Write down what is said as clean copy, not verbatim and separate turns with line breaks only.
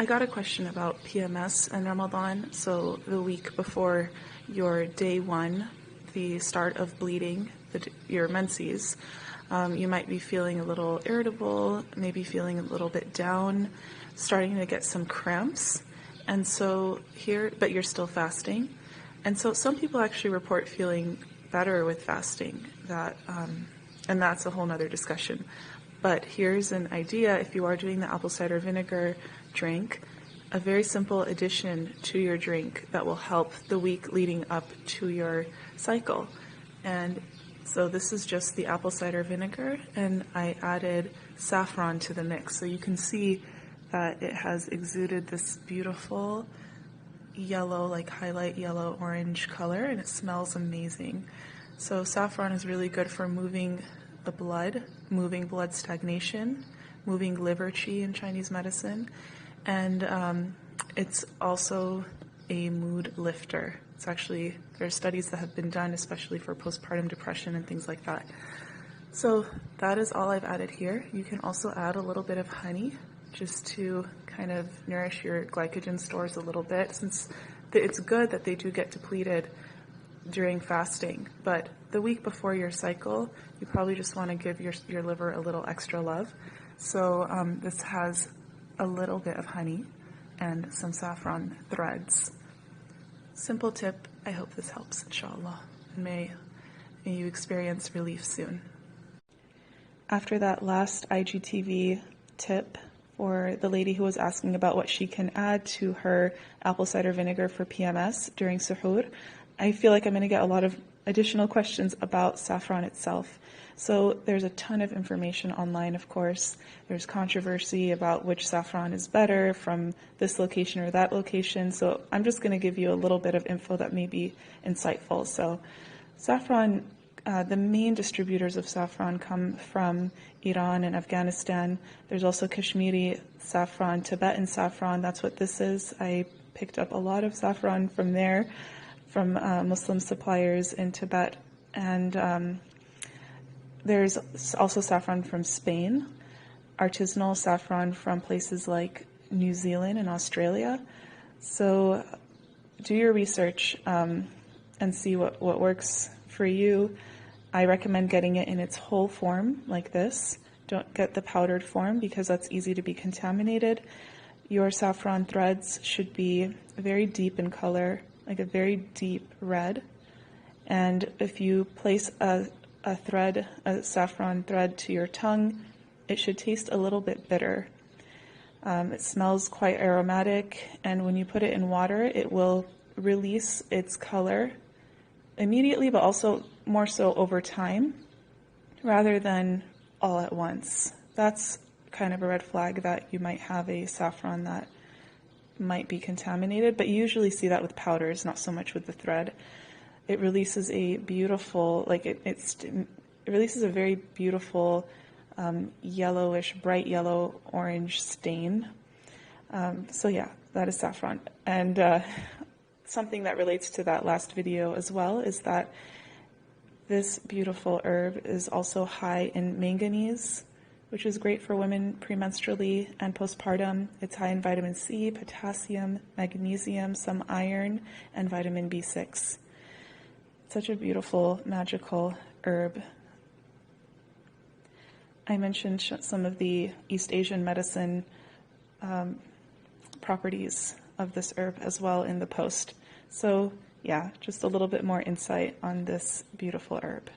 I got a question about PMS and Ramadan. So the week before your day one, the start of bleeding, your menses, you might be feeling a little irritable, maybe feeling a little bit down, starting to get some cramps. And so but you're still fasting. And so some people actually report feeling better with fasting, and that's a whole nother discussion. But here's an idea: if you are doing the apple cider vinegar drink, a very simple addition to your drink that will help the week leading up to your cycle. And so this is just the apple cider vinegar, and I added saffron to the mix. So you can see that it has exuded this beautiful yellow, like highlight yellow orange color, and it smells amazing. So saffron is really good for moving the blood, moving blood stagnation, moving liver qi in Chinese medicine, and it's also a mood lifter. It's actually, there are studies that have been done, especially for postpartum depression and things like that. So that is all I've added here. You can also add a little bit of honey just to kind of nourish your glycogen stores a little bit, since it's good that they do get depleted during fasting. But the week before your cycle, you probably just want to give your liver a little extra love. So this has a little bit of honey and some saffron threads. Simple tip. I hope this helps, inshallah. And may you experience relief soon. After that last IGTV tip for the lady who was asking about what she can add to her apple cider vinegar for PMS during suhur, I feel like I'm going to get a lot of additional questions about saffron itself. So there's a ton of information online, of course. There's controversy about which saffron is better from this location or that location. So I'm just going to give you a little bit of info that may be insightful. So saffron, the main distributors of saffron come from Iran and Afghanistan. There's also Kashmiri saffron, Tibetan saffron. That's what this is. I picked up a lot of saffron from there, from Muslim suppliers in Tibet. And there's also saffron from Spain, artisanal saffron from places like New Zealand and Australia. So do your research and see what works for you. I recommend getting it in its whole form like this. Don't get the powdered form because that's easy to be contaminated. Your saffron threads should be very deep in color, like a very deep red. And if you place a saffron thread to your tongue, it should taste a little bit bitter. It smells quite aromatic, and when you put it in water, it will release its color immediately, but also more so over time, rather than all at once. That's kind of a red flag that you might have a saffron that might be contaminated, but you usually see that with powders, not so much with the thread. It releases a beautiful, it releases a very beautiful yellowish, bright yellow orange stain. So yeah, that is saffron. And something that relates to that last video as well is that this beautiful herb is also high in manganese, which is great for women premenstrually and postpartum. It's high in vitamin C, potassium, magnesium, some iron, and vitamin B6. Such a beautiful, magical herb. I mentioned some of the East Asian medicine properties of this herb as well in the post. So yeah, just a little bit more insight on this beautiful herb.